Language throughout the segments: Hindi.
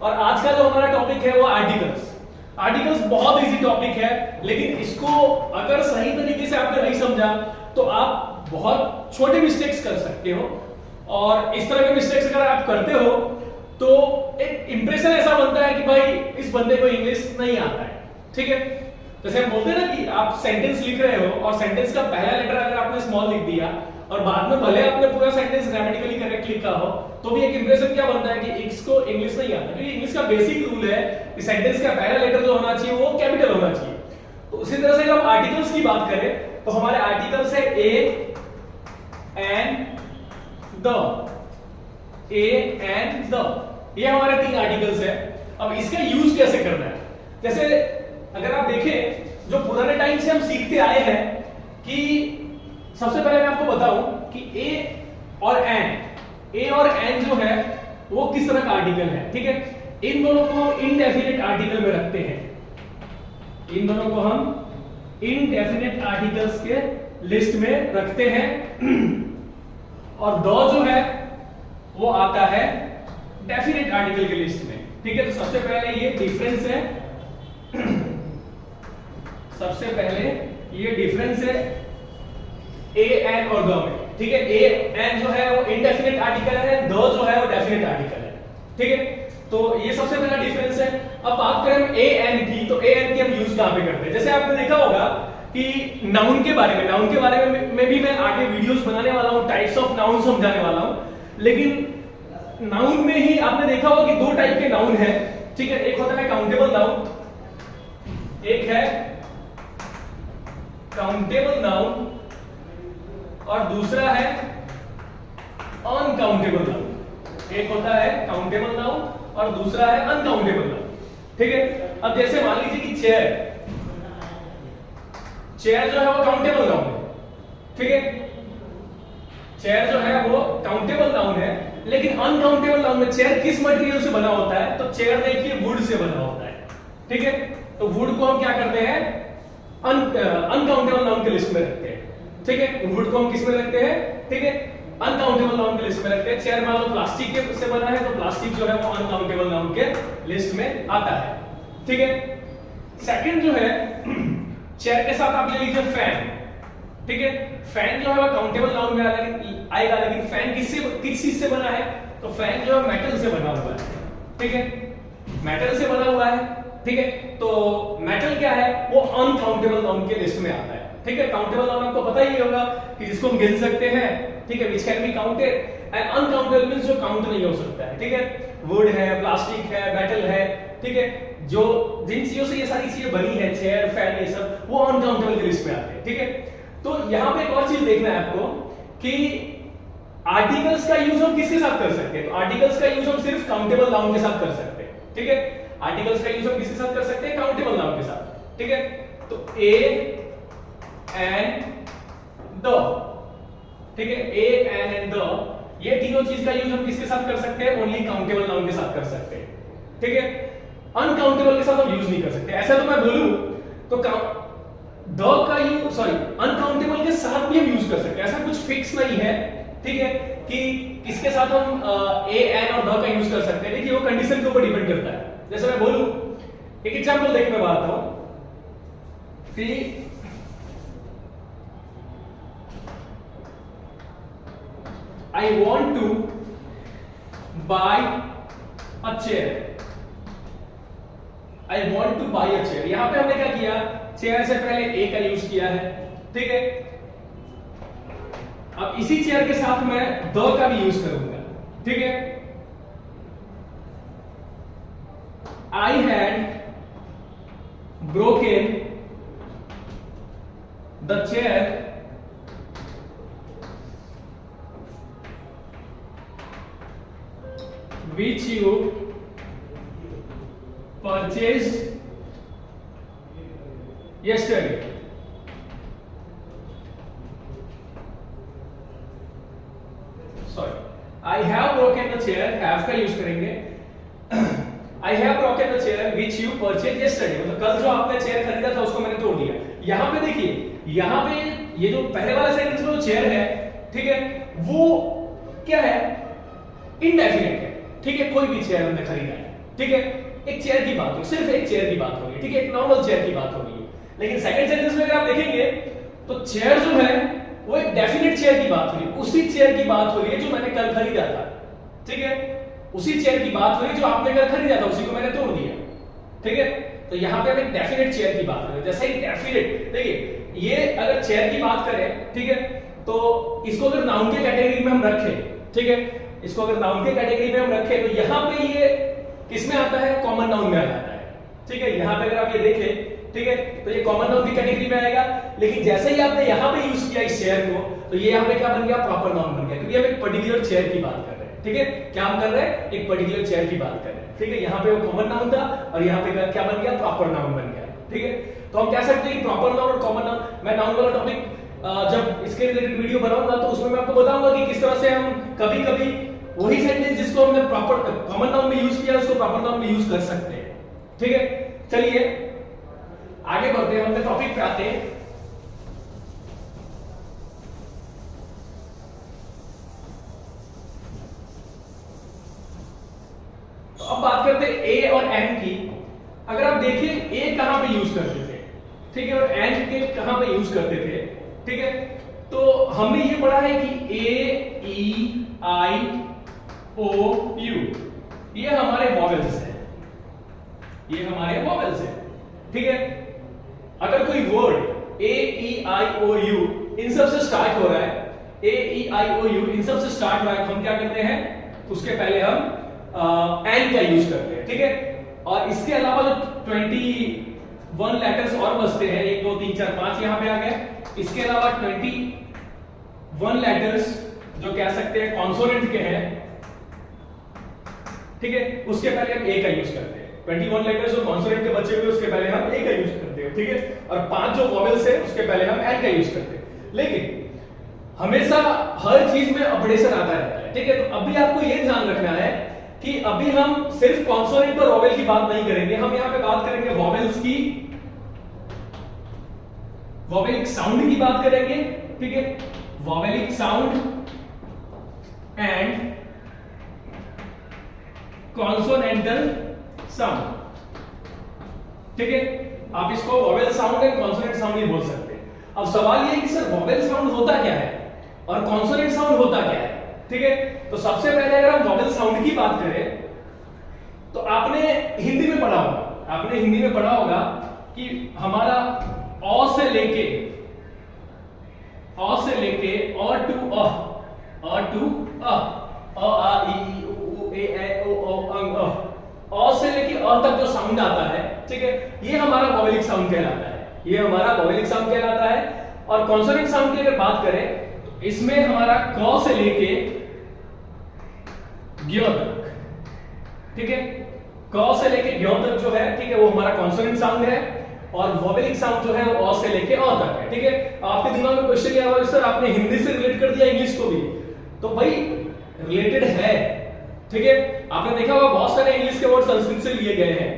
और आज का जो हमारा टॉपिक है वो आर्टिकल्स। आर्टिकल्स बहुत इजी टॉपिक है, लेकिन इसको अगर सही तरीके से आपने नहीं समझा तो आप बहुत छोटे मिस्टेक्स कर सकते हो, और इस तरह के मिस्टेक्स अगर आप करते हो तो एक इंप्रेशन ऐसा बनता है कि भाई इस बंदे को इंग्लिश नहीं आता है। ठीक है, जैसे हम बोलते हैं ना कि आप सेंटेंस लिख रहे हो और सेंटेंस का पहला लेटर अगर आपने स्मॉल लिख दिया और बाद में भले आपने पूरा सेंटेंस ग्रामेटिकली करेक्ट लिखा हो, तो भी एक इंप्रेशन क्या बनता है कि इसको इंग्लिश नहीं आता। क्योंकि इंग्लिश का बेसिक रूल है कि सेंटेंस का पहला लेटर जो होना चाहिए वो कैपिटल होना चाहिए। तो उसी तरह से अगर हम आर्टिकल्स की बात करें तो हमारे आर्टिकल्स है A and the, A and the, ये हमारे 3 आर्टिकल्स है। अब इसका यूज कैसे करना है, जैसे अगर आप देखें जो पुराने टाइम से हम सीखते आए हैं कि सबसे पहले मैं आपको बताऊं कि ए और एन जो है वो किस तरह का आर्टिकल है। ठीक है, इन दोनों को हम इनडेफिनिट आर्टिकल में रखते हैं, इन दोनों को हम इनडेफिनिट आर्टिकल्स के लिस्ट में रखते हैं, और दो जो है वो आता है डेफिनेट आर्टिकल के लिस्ट में। ठीक है, तो सबसे पहले ये डिफरेंस है, सबसे पहले ये डिफरेंस है ए एन और द में। ठीक है, ए एन जो है वो इनडेफिनिट आर्टिकल है, द जो है वो डेफिनेट आर्टिकल है। ठीक है, तो ये सबसे पहला डिफरेंस है। अब बात करें हम ए एन की, तो ए एन की हम यूज कहां पे करते हैं। जैसे आपने देखा होगा कि नाउन के बारे में भी मैं आगे वीडियोस बनाने वाला हूं, टाइप्स ऑफ नाउन समझाने वाला हूं। लेकिन नाउन में ही आपने देखा होगा कि 2 टाइप के नाउन है। ठीक है, एक होता है काउंटेबल नाउन, एक है काउंटेबल नाउन, और दूसरा है अनकाउंटेबल नाउन। एक होता है काउंटेबल नाउन और दूसरा है अनकाउंटेबल नाउन। ठीक है, अब जैसे मान लीजिए कि चेयर जो है वो काउंटेबल नाउन है। ठीक है, चेयर जो है वो काउंटेबल नाउन है, लेकिन अनकाउंटेबल नाउन में चेयर किस मटेरियल से बना होता है, तो चेयर देखिए वुड से बना होता है। ठीक है, तो वुड को हम क्या करते हैं, अनकाउंटेबल नाउन के लिस्ट में रखते हैं। ठीक है, वुड को हम किस में रखते हैं, ठीक है, अनकाउंटेबल नाउन के लिस्ट में रखते हैं। चेयर मान लो प्लास्टिक के से बना है, तो प्लास्टिक जो है वो अनकाउंटेबल नाउन के लिस्ट में आता है। ठीक है, सेकंड जो है चेयर के साथ आप ले लीजिए फैन। ठीक है, फैन जो है वो काउंटेबल नाउन में आएगा, लेकिन फैन किस चीज से बना है, तो फैन जो है मेटल से बना हुआ है। ठीक है, मेटल से बना हुआ है। ठीक है, तो मेटल क्या है, वो अनकाउंटेबल नाउन के लिस्ट में आता है। ठीक है, काउंटेबल नाउन आपको पता ही होगा कि जिसको हम गिन सकते हैं। ठीक है, which can be counted, and uncountable means जो काउंट नहीं हो सकता है। ठीक है, वुड है, प्लास्टिक है, मेटल है। ठीक है, जो जिन चीजों से ये सारी चीजें बनी है, चेयर, फैन, ये सब, वो अनकाउंटेबल के लिस्ट में आते हैं। ठीक है, तो यहां पे एक और चीज देखना है आपको कि आर्टिकल्स का यूज हम किसके साथ कर सकते हैं। तो आर्टिकल्स का यूज हम सिर्फ काउंटेबल नाउन के साथ कर सकते हैं। ठीक है, आर्टिकल्स का यूज हम किसके साथ कर सकते हैं, काउंटेबल नाउन के साथ। ठीक है, तो ए एंड द, ठीक है, ए एंड द, ये तीनों चीज का यूज हम किसके साथ कर सकते हैं, ओनली काउंटेबल नाउन के साथ कर सकते हैं। ठीक है, अनकाउंटेबल के साथ हम यूज नहीं कर सकते। ऐसा तो मैं बोलूं तो द का यूज, सॉरी, अनकाउंटेबल के साथ भी हम यूज कर सकते हैं, ऐसा कुछ फिक्स नहीं है। ठीक है, कि किसके साथ हम ए एन और द का यूज कर सकते हैं। देखिए वो कंडीशन के ऊपर डिपेंड करता है। जैसे मैं बोलूं, एक एग्जांपल देख मैं बताता हूं कि I want to buy a chair. I want to buy a chair. यहां पे हमने क्या किया, चेयर से पहले ए का यूज किया है। ठीक है, अब इसी चेयर के साथ मैं द का भी यूज करूंगा। ठीक है, I had broken the chair which you purchased yesterday. Sorry, I have broken the chair, have का यूज करेंगे। I have broken the chair which you purchased yesterday, मतलब कल जो आपने चेयर खरीदा था उसको मैंने तोड़ दिया। यहाँ पे देखिए, यहाँ पे ये जो पहले वाला सेंटेंस में जो चेयर है, ठीक है, वो क्या है, इनडेफिनेट है। ठीक है, कोई भी चेयर हमने खरीदा है। ठीक है, एक चेयर की बात हो, सिर्फ एक चेयर की बात होगी, ठीक है, एक नॉर्मल चेयर की बात होगी। लेकिन सेकंड सेंटेंस में अगर आप देखेंगे तो चेयर जो है वो एक डेफिनेट चेयर की बात हो रही है, उसी चेयर की बात हो रही है जो मैंने कल खरीदा था, ठीक है, उसी चेयर की बात हो रही है जो आपने कल खरीदा था, उसी को मैंने तोड़ दिया, ठीक है। तो यहाँ पे हम एक डेफिनेट चेयर की बात कर रहे हैं। जैसे ही डेफिनेट, देखिए ये अगर चेयर की बात करें, ठीक है, तो इसको अगर नाउन के कैटेगरी में हम रखें, ठीक है, इसको अगर नाउन के कैटेगरी में हम रखें तो यहाँ पे ये किस में आता है, कॉमन नाउन में आ जाता है, ठीक है। यहाँ पे अगर आप ये देखें, ठीक है, तो ये कॉमन नाउन की कैटेगरी में आएगा। लेकिन जैसे ही आपने यहाँ पे यूज किया इस चेयर को, तो ये यहाँ पे क्या बन गया, प्रॉपर नाउन बन गया, क्योंकि हम एक पर्टिकुलर चेयर की बात कर रहे हैं, ठीक है। क्या हम कर रहे हैं, एक पर्टिकुलर चेयर की बात कर रहे हैं, ठीक है। यहाँ पे वो कॉमन नाउन था और यहाँ पे क्या बन गया, प्रॉपर नाउन बन गया, ठीक है। तो हम कह सकते हैं कि प्रॉपर नाउन और कॉमन नाउन, मैं नाउन वाला टॉपिक जब इसके रिलेटेड वीडियो बनाऊंगा तो उसमें मैं आपको बताऊंगा कि किस तरह से हम कभी कभी वही सेंटेंस जिसको हमने प्रॉपर कॉमन नाउन में यूज किया उसको प्रॉपर नाउन में यूज कर सकते हैं, ठीक है। चलिए आगे बढ़ते हैं, हम टॉपिक पे आते हैं। तो अब बात करते हैं ए और एन की। अगर आप देखें ए कहां पे यूज करते थे, ठीक है, और एन के कहां पे यूज करते थे, ठीक है। तो हमने ये पढ़ा है कि ए ई आई ओ यू ये हमारे वॉवेल्स हैं, ये हमारे वॉवेल्स हैं, ठीक है। अगर कोई word a E I O you in सब से स्टार्ट हो रहा है, ए ई आई ओ यू इन सब से स्टार्ट हो रहा है, तो हम क्या करते हैं, उसके पहले हम एन का यूज करते हैं, ठीक है। और इसके अलावा जो 21 लेटर्स और बचते हैं, 1 2 3 4 5 यहां पे आ गए। इसके अलावा 21 लेटर्स जो कह सकते हैं कॉन्सोनेंट के हैं, ठीक है, उसके पहले हम ए का यूज करते हैं। 21 लेटर्स जो कॉन्सोनेंट के बचे हुए उसके पहले हम ए का यूज करते हैं, ठीक है। और 5 जो वॉवेल्स है उसके पहले हम एन का यूज करते हैं। लेकिन हमेशा हर चीज में अपडेशन आता रहता है, ठीक है। तो अभी आपको ये ध्यान रखना है कि अभी हम सिर्फ कॉन्सोनेंट और वॉवेल की बात नहीं करेंगे, हम यहां पे बात करेंगे वॉवेल्स की, वॉवेलिक साउंड की बात करेंगे, ठीक है, vowelic sound and consonantal sound, ठीक है। आप इसको vowel sound and consonant sound ही बोल सकते हैं। अब सवाल ये है कि सर वॉवेल साउंड होता क्या है और कॉन्सोनेंट साउंड होता क्या है, ठीक है। तो सबसे पहले अगर हम वॉवेल साउंड की बात करें तो आपने हिंदी में पढ़ा होगा, कि हमारा अ से लेके और टू अ आ ई उ ए ओ अंग अ से लेके अ तक जो साउंड आता है, ठीक है, ये हमारा वॉवेलिक साउंड कहलाता है, ये हमारा वॉवेलिक साउंड कहलाता है। और कॉन्सोनेंट साउंड की अगर बात करें तो इसमें हमारा क से लेके ज्ञ तक, ठीक है, क से लेके ज्ञ तक जो है, ठीक है, वो हमारा कॉन्सोनेंट साउंड है। और वॉवेलिक साउंड जो है वो अ से लेके अ तक है, ठीक है। आपके दिमाग में क्वेश्चन क्या होगा, सर आपने हिंदी से रिलेट कर दिया इंग्लिश को भी, तो भाई रिलेटेड है, ठीक है। आपने देखा होगा बहुत सारे इंग्लिश के वर्ड संस्कृत से लिए गए हैं,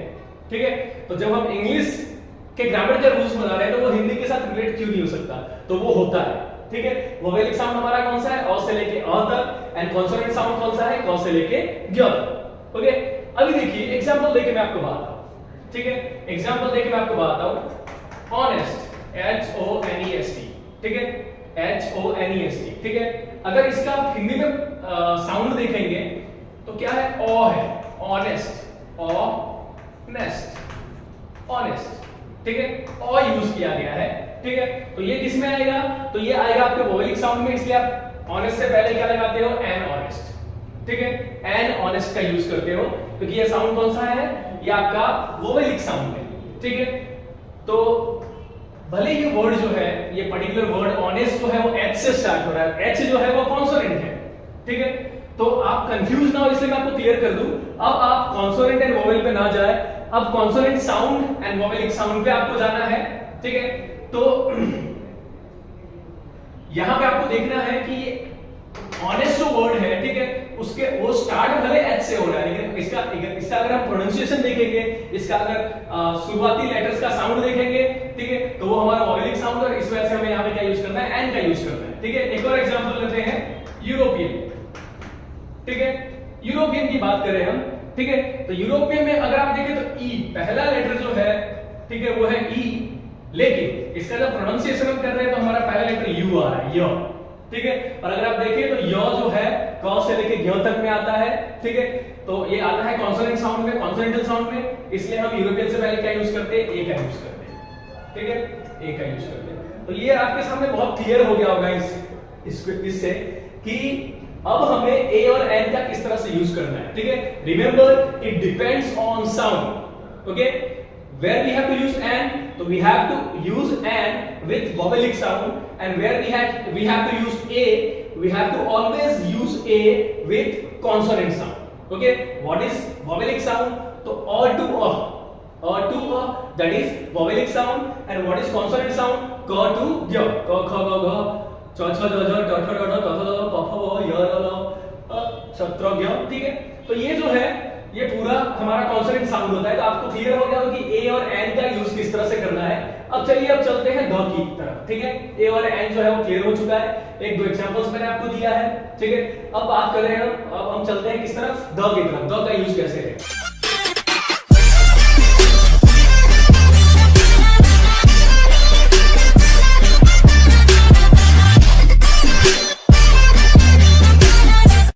ठीक है। तो जब हम इंग्लिश के ग्रामर के रूल्स बना रहे हैं तो वो हिंदी के साथ रिलेट क्यों नहीं हो सकता, तो वो होता है, ठीक है। वोवेलिक साउंड हमारा कौन सा है, अ से लेके अ तक, एंड कॉन्सोनेंट साउंड कौन सा है, क से लेके ज्ञ तक, ओके। अभी देखिए एग्जांपल देके मैं आपको बताता हूं, ठीक है, एग्जांपल देके मैं आपको बताता हूं। Honest, H O N E S T, ठीक है, H O N E S T, ठीक है। अगर इसका आप हिंदी में साउंड देखेंगे तो क्या है, ओ है, ऑनेस्ट, ऑनेस्ट, ऑनेस्ट, ठीक है, ओ यूज किया गया है, ठीक है। तो ये किस में आएगा, तो ये आएगा आपके वोवेलिक साउंड में, इसलिए आप ऑनेस्ट से पहले क्या लगाते हो, एन ऑनेस्ट, ठीक है, एन ऑनेस्ट का यूज करते हो क्योंकि ये साउंड कौन सा है, ये आपका वोवेलिक साउंड है, ठीक है। तो भले ये वर्ड जो है, ये पर्टिकुलर वर्ड ऑनेस्ट जो है वो एच से स्टार्ट हो रहा है, एच जो है वो कॉन्सोनेंट है, ठीक है। तो आप कंफ्यूज ना हो इसलिए मैं आपको क्लियर कर दूं। अब आप कॉन्सोनेंट एंड वोवेल पे ना जाए, अब कॉन्सोनेंट साउंड एंड वोवेलिक साउंड पे आपको जाना है, ठीक है। तो यहां पे आपको देखना है कि ऑनेस्ट जो वर्ड है, ठीक है, उसके वो स्टार्ट भले एच से हो रहा है, लेकिन इसका अगर हम प्रोनाउंसिएशन देखेंगे, इसका अगर शुरुआती लेटर्स का साउंड देखेंगे, ठीक है, तो वो हमारा वोवेलिक साउंड, और इस वजह से हमें यहां पे क्या यूज करना है, एन का यूज करना है, ठीक है। एक और एग्जांपल लेते हैं, यूरोपियन, ठीक है, यूरोपियन की बात करें हम ठीक है। तो यूरोपियन में अगर आप देखें तो ई पहला लेटर जो है, ठीक है, वो है ई, लेकिन इसका जब प्रोनाउंसिएशन हम कर रहे हैं तो हमारा पहला लेटर यू आ रहा है, य, ठीक है। और अगर आप देखें तो य जो है क से लेके ग तक में आता है, ठीक है। तो ये आता है कॉन्सोनेंट साउंड में, कॉन्सोनेंटल साउंड में, इसलिए हम यूरोपियन से पहले क्या यूज करते हैं, ए का यूज करते हैं, ठीक है, ए का यूज करते हैं। तो ये आपके सामने बहुत क्लियर हो गया होगा इससे कि अब हमें ए और एन का किस तरह से यूज करना है, ठीक है। Remember it depends on sound, okay. Where we have to use an, so we have to use an with vowelic sound, and where we have to use a, we have to always use a with consonant sound. Okay, what is vowelic sound? So a to a, that is vowelic sound, and what is consonant sound? K to y, k kh g gh, ch ch j j, t th d d, t th d p f v, y l l, sh tr gy, ठीक है। तो ये जो है ये पूरा हमारा कॉन्सोनेंट साउंड होता है। तो आपको क्लियर हो गया होगा कि ए और एन का यूज किस तरह से करना है। अब चलिए अब चलते हैं द की तरफ, ठीक है। ए और एन जो है वो क्लियर हो चुका है, एक दो एग्जांपल्स मैंने आपको दिया है, ठीक है। अब बात कर रहे हैं, अब हम चलते हैं किस तरफ, द की तरफ, द का यूज कैसे है।